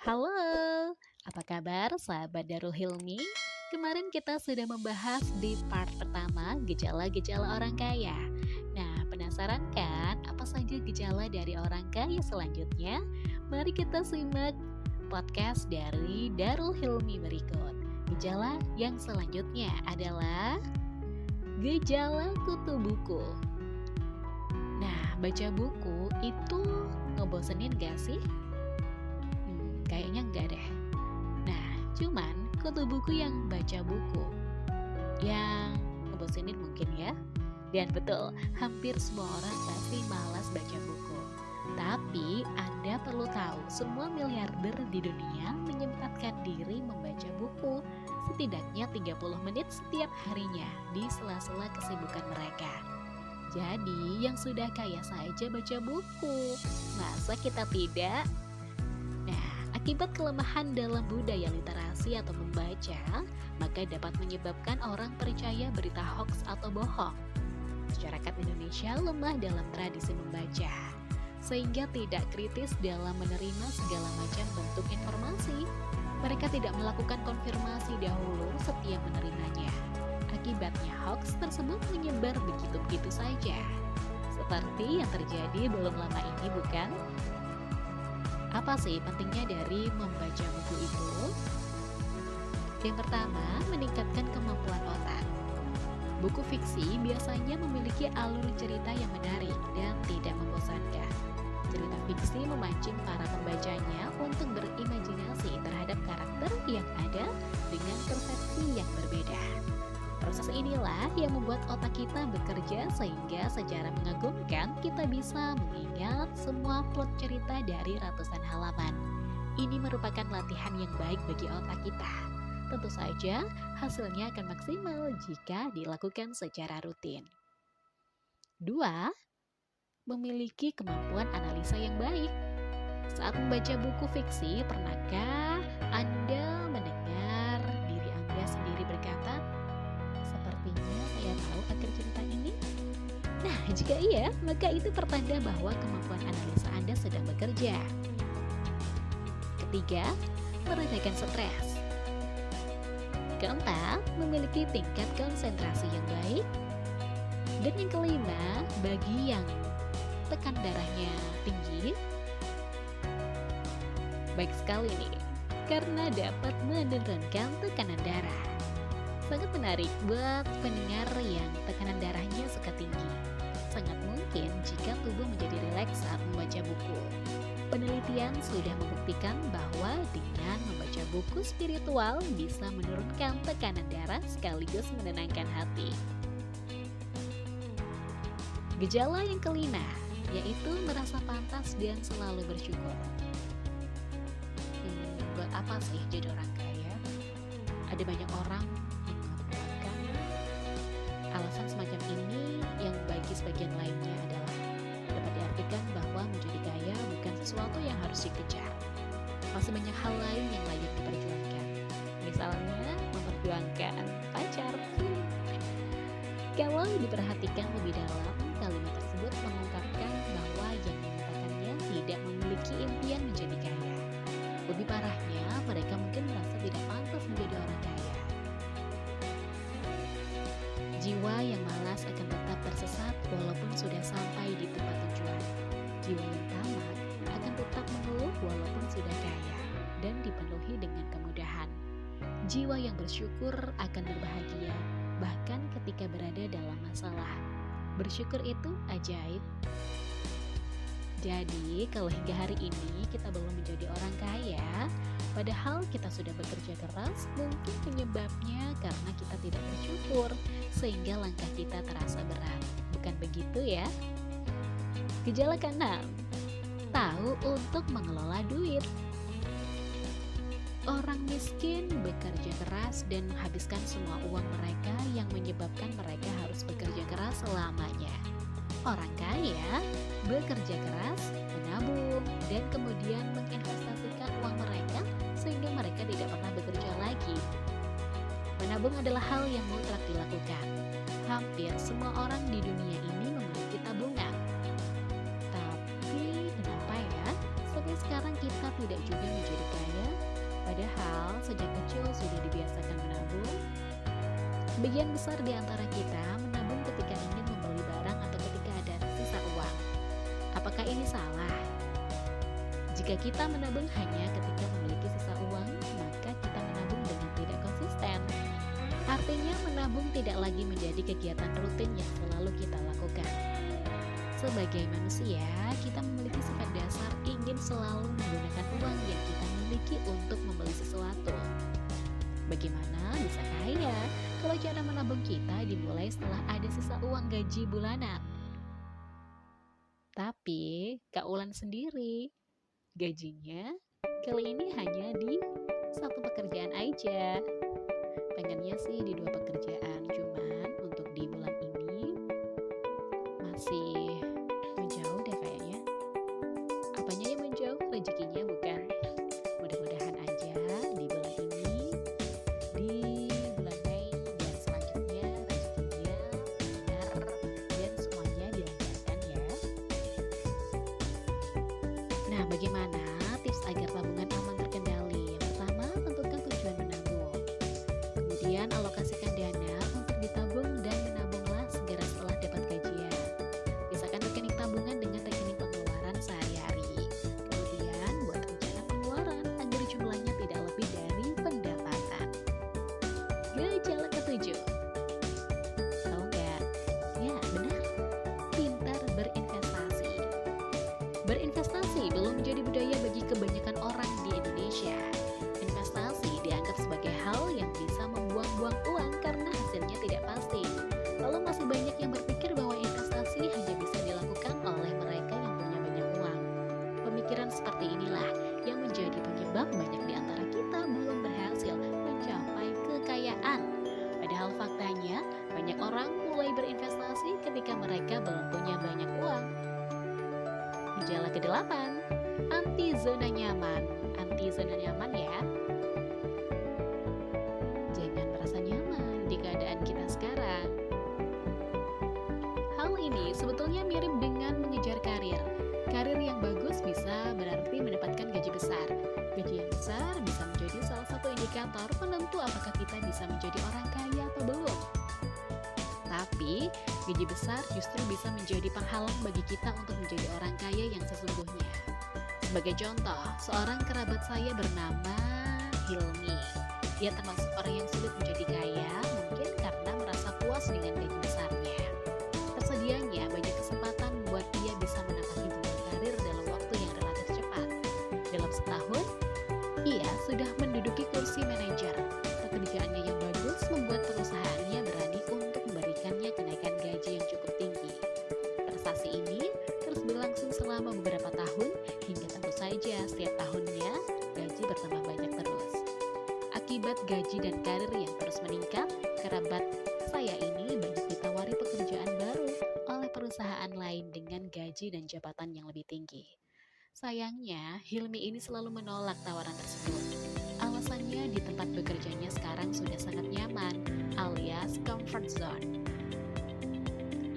Halo, apa kabar sahabat Darul Hilmi? Kemarin kita sudah membahas di part pertama gejala-gejala orang kaya. Nah, penasaran kan apa saja gejala dari orang kaya selanjutnya? Mari kita simak podcast dari Darul Hilmi berikut. Gejala yang selanjutnya adalah gejala kutu buku. Nah, baca buku itu ngebosenin gak sih? Kayaknya enggak deh. Nah, cuman kutu buku yang baca buku yang ngebosenin mungkin ya. Dan betul, hampir semua orang pasti malas baca buku. Tapi Anda perlu tahu, semua miliarder di dunia menyempatkan diri membaca buku setidaknya 30 menit setiap harinya di sela-sela kesibukan mereka. Jadi, yang sudah kaya saja baca buku. Masa kita tidak? Akibat kelemahan dalam budaya literasi atau membaca, maka dapat menyebabkan orang percaya berita hoax atau bohong. Masyarakat Indonesia lemah dalam tradisi membaca, sehingga tidak kritis dalam menerima segala macam bentuk informasi. Mereka tidak melakukan konfirmasi dahulu setiap menerimanya. Akibatnya hoax tersebut menyebar begitu-begitu saja. Seperti yang terjadi belum lama ini, bukan? Apa sih pentingnya dari membaca buku itu? Yang pertama, meningkatkan kemampuan otak. Buku fiksi biasanya memiliki alur cerita yang menarik dan tidak membosankan. Cerita fiksi memancing para pembacanya untuk berimajinasi terhadap karakter yang ada dengan persepsi yang berbeda. Proses inilah yang membuat otak kita bekerja sehingga secara mengagumkan kita bisa mengingat semua plot cerita dari ratusan halaman. Ini merupakan latihan yang baik bagi otak kita. Tentu saja hasilnya akan maksimal jika dilakukan secara rutin. 2. Memiliki kemampuan analisa yang baik. Saat membaca buku fiksi, pernahkah Anda mendengar diri Anda sendiri berkata, "Sepertinya saya tahu akhir cerita ini"? Nah, jika iya, maka itu pertanda bahwa kemampuan analisa Anda sedang bekerja. Ketiga, meredakan stres. Keempat, memiliki tingkat konsentrasi yang baik. Dan yang kelima, bagi yang tekan darahnya tinggi, baik sekali nih, karena dapat menurunkan tekanan darah. Sangat menarik buat pendengar yang tekanan darahnya suka tinggi. Sangat mungkin jika tubuh menjadi rileks saat membaca buku. Penelitian sudah membuktikan bahwa dengan membaca buku spiritual bisa menurunkan tekanan darah sekaligus menenangkan hati. Gejala yang kelima, yaitu merasa pantas dan selalu bersyukur. Buat apa sih jadi orang kaya? Ada banyak orang mengatakan alasan semacam ini yang bagi sebagian lainnya adalah dapat diartikan bahwa menjadi kaya bukan sesuatu yang harus dikejar. Masih banyak hal lain yang layak diperjuangkan. Misalnya memperjuangkan pacar. Kalau diperhatikan lebih dalam, kalimat tersebut mengungkapkan bahwa yang menyatakannya tidak memiliki impian menjadi kaya. Lebih parahnya, mereka mungkin merasa tidak pantas menjadi orang kaya. Jiwa yang malas akan tetap tersesat walaupun sudah sampai di tempat tujuan. Jiwa yang tamak akan tetap mengeluh walaupun sudah kaya dan dipenuhi dengan kemudahan. Jiwa yang bersyukur akan berbahagia bahkan ketika berada dalam masalah. Bersyukur itu ajaib. Jadi, kalau hingga hari ini kita belum menjadi orang kaya, padahal kita sudah bekerja keras, mungkin penyebabnya karena kita tidak bersyukur, sehingga langkah kita terasa berat. Bukan begitu ya? Gejala keenam, tahu untuk mengelola duit. Orang miskin bekerja keras dan menghabiskan semua uang mereka yang menyebabkan mereka harus bekerja keras selamanya. Orang kaya bekerja keras, menabung, dan kemudian menginvestasikan uang mereka sehingga mereka tidak pernah bekerja lagi. Menabung adalah hal yang mutlak dilakukan. Hampir semua orang di dunia ini memiliki tabungan. Tapi kenapa ya? Sampai sekarang kita tidak juga menjadi kaya, padahal sejak kecil sudah dibiasakan menabung? Sebagian besar di antara kita menabung ketika ingin membeli barang atau ketika ada sisa uang. Apakah ini salah? Jika kita menabung hanya ketika memiliki sisa uang, maka kita menabung dengan tidak konsisten. Artinya menabung tidak lagi menjadi kegiatan rutin yang selalu kita lakukan. Sebagai manusia, kita memiliki sifat dasar ingin selalu menggunakan uang yang kita miliki untuk membeli sesuatu. Bagaimana bisa kaya kalau cara menabung kita dimulai setelah ada sisa uang gaji bulanan? Tapi, Kak Ulan sendiri, gajinya kali ini hanya di satu pekerjaan aja. Pengennya sih di 2 pekerjaan, cuman untuk di bulan ini masih menjauh deh kayaknya. Apanya yang menjauh? Rezekinya bukan. Mudah-mudahan aja di bulan ini, di bulan Mei dan selanjutnya rezekinya benar dan semuanya dilancarkan ya. Nah, bagaimana tips agar tabungan aman terkendali? Yang pertama, tentukan tujuan menabung. Kemudian alokasikan dana untuk ditabung dan menabunglah segera setelah dapat gajian. Pisahkan rekening tabungan dengan rekening pengeluaran sehari-hari. Kemudian buat rencana pengeluaran agar jumlahnya tidak lebih dari pendapatan. Gejala ketujuh. Tahu nggak? Ya, benar. Pintar berinvestasi. Berinvestasi belum menjadi budaya bagi kebanyakan orang di Indonesia. Investasi dianggap sebagai hal yang bisa membuang-buang uang karena hasilnya tidak pasti. Lalu masih banyak yang berpikir bahwa investasi hanya bisa dilakukan oleh mereka yang punya banyak uang. Pemikiran seperti inilah yang menjadi penyebab banyak di antara kita belum berhasil mencapai kekayaan. Padahal faktanya, banyak orang mulai berinvestasi ketika mereka belum punya banyak uang. Gejala ke-8, anti zona nyaman. Anti zona nyaman ya. Jangan merasa nyaman di keadaan kita sekarang. Hal ini sebetulnya mirip dengan mengejar karir. Karir yang bagus bisa berarti mendapatkan gaji besar. Gaji yang besar bisa menjadi salah satu indikator penentu apakah kita bisa menjadi orang kaya atau belum. Tapi, gaji besar justru bisa menjadi penghalang bagi kita untuk menjadi orang kaya yang sesungguhnya. Sebagai contoh, seorang kerabat saya bernama Hilmi. Dia termasuk orang yang sulit menjadi kaya, mungkin karena merasa puas dengan gaji besarnya. Tersedianya banyak kesempatan buat dia bisa menapaki jenjang karir dalam waktu yang relatif cepat. Dalam setahun, ia sudah menduduki kursi manajer. Pekerjaannya yang bagus membuat perusahaannya berani untuk memberikannya kenaikan gaji yang cukup tinggi. Prestasi ini terus berlangsung selama beberapa tahun hingga tentu saja setiap tahunnya gaji bertambah banyak terus. Akibat gaji dan karir yang terus meningkat, kerabat saya ini banyak ditawari pekerjaan baru oleh perusahaan lain dengan gaji dan jabatan yang lebih tinggi. Sayangnya, Hilmi ini selalu menolak tawaran tersebut. Alasannya di tempat bekerjanya sekarang sudah sangat nyaman, alias comfort zone.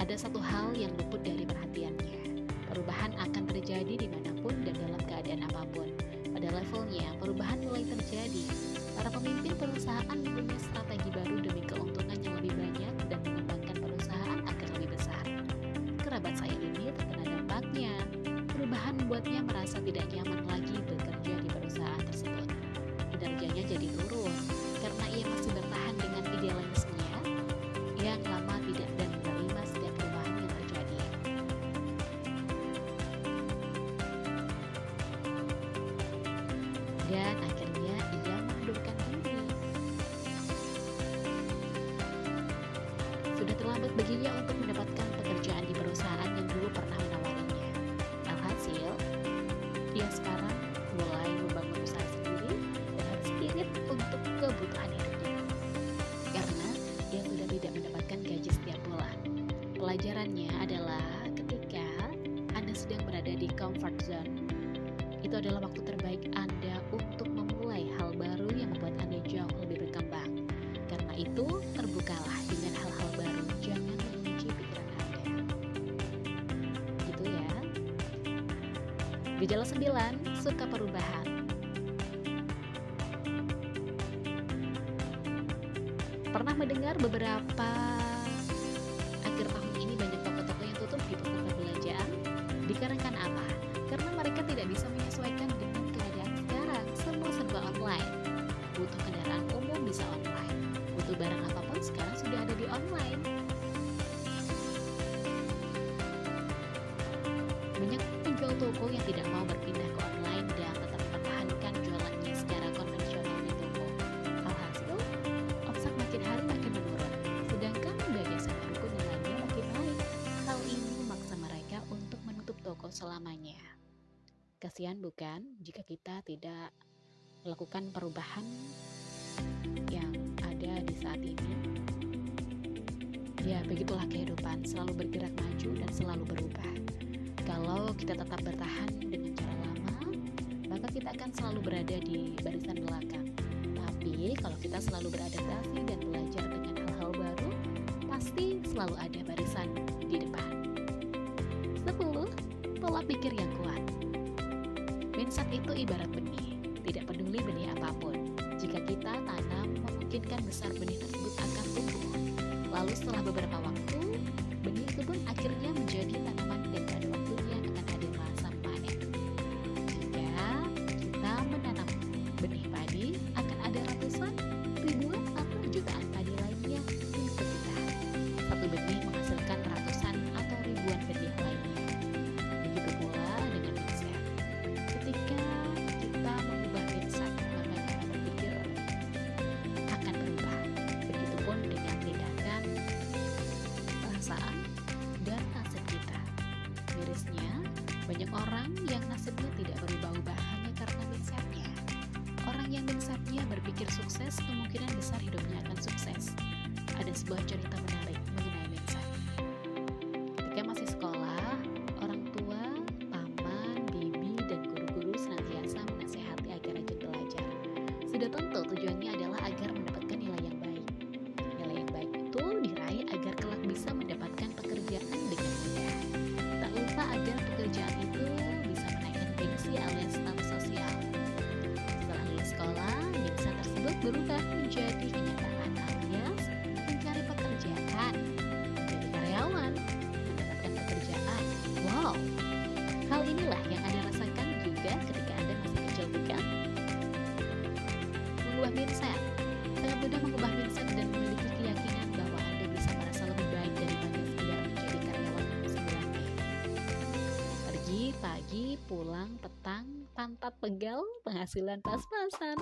Ada satu hal yang luput dari perhatiannya. Perubahan akan terjadi dimanapun dan dalam keadaan apapun. Pada levelnya, perubahan mulai terjadi. Para pemimpin perusahaan punya strategi baru demi keuntungan yang lebih banyak dan mengembangkan perusahaan agar lebih besar. Kerabat saya ini terkena dampaknya. Perubahan membuatnya merasa tidak nyaman lagi bekerja di perusahaan tersebut. Kinerjanya jadi turun karena ia masih bertahan dengan idealismenya yang lama tidak dan menerima setiap perubahan yang terjadi. Dan akhirnya ia mengundurkan diri. Sudah terlambat baginya untuk mendapatkan pekerjaan di perusahaan yang dulu pernah menawarinya. Alhasil, dia sekarang mulai membangun usaha sendiri dengan spirit untuk kebutuhan hidupnya. Karena dia sudah tidak mendapatkan gaji setiap bulan. Pelajarannya adalah ketika Anda sedang berada di comfort zone, itu adalah waktu terbaik Anda untuk memulai hal baru yang membuat Anda jauh lebih berkembang. Karena itu, terbukalah dengan hal-hal baru, jangan mengunci pikiran Anda. Gitu ya. Gejala 9, suka perubahan. Pernah mendengar beberapa akhir tahun ini banyak toko-toko yang tutup di pusat perbelanjaan? Dikarenakan apa? Karena mereka tidak bisa menyesuaikan dengan keadaan sekarang, semua serba online. Butuh kendaraan umum bisa online, butuh barang apapun sekarang sudah ada di online. Banyak penjual toko yang tidak mau berpindah ke online dan tetap mempertahankan jualannya secara konvensional di toko. Alhasil, omset makin hari makin menurun, sedangkan bagian sewa ruko nilainya makin naik. Hal ini memaksa mereka untuk menutup toko selamanya. Kasihan bukan jika kita tidak melakukan perubahan yang ada di saat ini? Ya, begitulah kehidupan, selalu bergerak maju dan selalu berubah. Kalau kita tetap bertahan dengan cara lama, maka kita akan selalu berada di barisan belakang. Tapi kalau kita selalu beradaptasi dan belajar dengan hal-hal baru, pasti selalu ada barisan di depan. 10. Pola pikir yang kuat. Mindset itu ibarat benih, tidak peduli benih apapun. Jika kita tanam, memungkinkan besar benih tersebut akan tumbuh. Lalu setelah beberapa waktu, benih itu pun akhirnya menjadi tanaman dan pada waktunya akan ada masa panen. Jika kita menanam benih padi, akan ada ratusan, ribuan, atau jutaan padi lainnya untuk kita. Satu benih menghasilkan ratusan atau ribuan benih lainnya. Begitu pula dengan mindset. Ketika kita mengubah mindset, maka cara berpikir akan berubah. Begitupun dengan tindakan, perasaan, dan nasib kita. Mirisnya, banyak orang yang nasibnya tidak berubah-ubah hanya karena mindsetnya. Orang yang mindsetnya berpikir sukses, kemungkinan besar hidupnya akan sukses. Ada sebuah cerita menarik mengenai mindset. Ketika masih sekolah, orang tua, paman, bibi, dan guru-guru senantiasa menasihati agar rajin belajar. Sudah tentu tujuannya adalah agar mendapatkan nilai yang baik. Nilai yang baik itu diraih agar kelak bisa mendapatkan pekerjaan dengan mudah. Tak lupa agar pekerjaan itu bisa menaikkan gengsi alias status sosial. Setelah lulus sekolah, mindset tersebut berubah menjadi kenyataan alias mencari pekerjaan, menjadi karyawan, mendapatkan pekerjaan. Wow, hal inilah yang Anda rasakan juga ketika Anda masih kecil, bukan? Mengubah mindset. Sangat mudah mengubah mindset dan memiliki keyakinan bahwa Anda bisa merasa lebih baik daripada sekedar menjadi karyawan 9B. Pergi pagi, pulang petang, pantat pegal, penghasilan pas-pasan.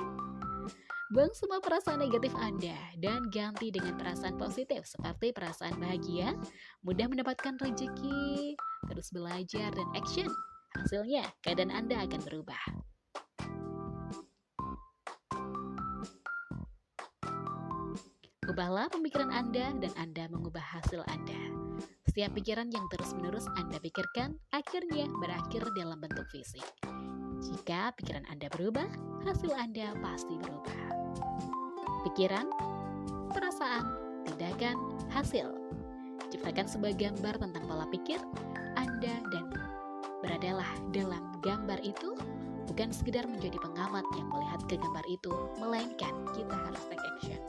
Buang semua perasaan negatif Anda dan ganti dengan perasaan positif seperti perasaan bahagia, mudah mendapatkan rezeki, terus belajar dan action. Hasilnya, keadaan Anda akan berubah. Ubahlah pemikiran Anda dan Anda mengubah hasil Anda. Setiap pikiran yang terus-menerus Anda pikirkan akhirnya berakhir dalam bentuk fisik. Jika pikiran Anda berubah, hasil Anda pasti berubah. Pikiran, perasaan, tindakan, hasil. Ciptakan sebuah gambar tentang pola pikir Anda dan beradalah dalam gambar itu, bukan sekedar menjadi pengamat yang melihat ke gambar itu, melainkan kita harus take action.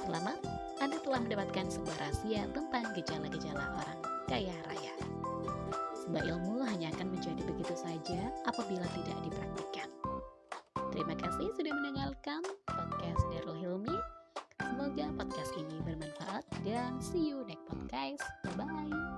Selamat, Anda telah mendapatkan sebuah rahasia tentang gejala-gejala orang kaya raya. Sebuah ilmu hanya akan menjadi begitu saja apabila tidak dipraktikkan. Terima kasih sudah mendengarkan podcast Darul Hilmi. Semoga podcast ini bermanfaat dan see you next podcast. Bye-bye.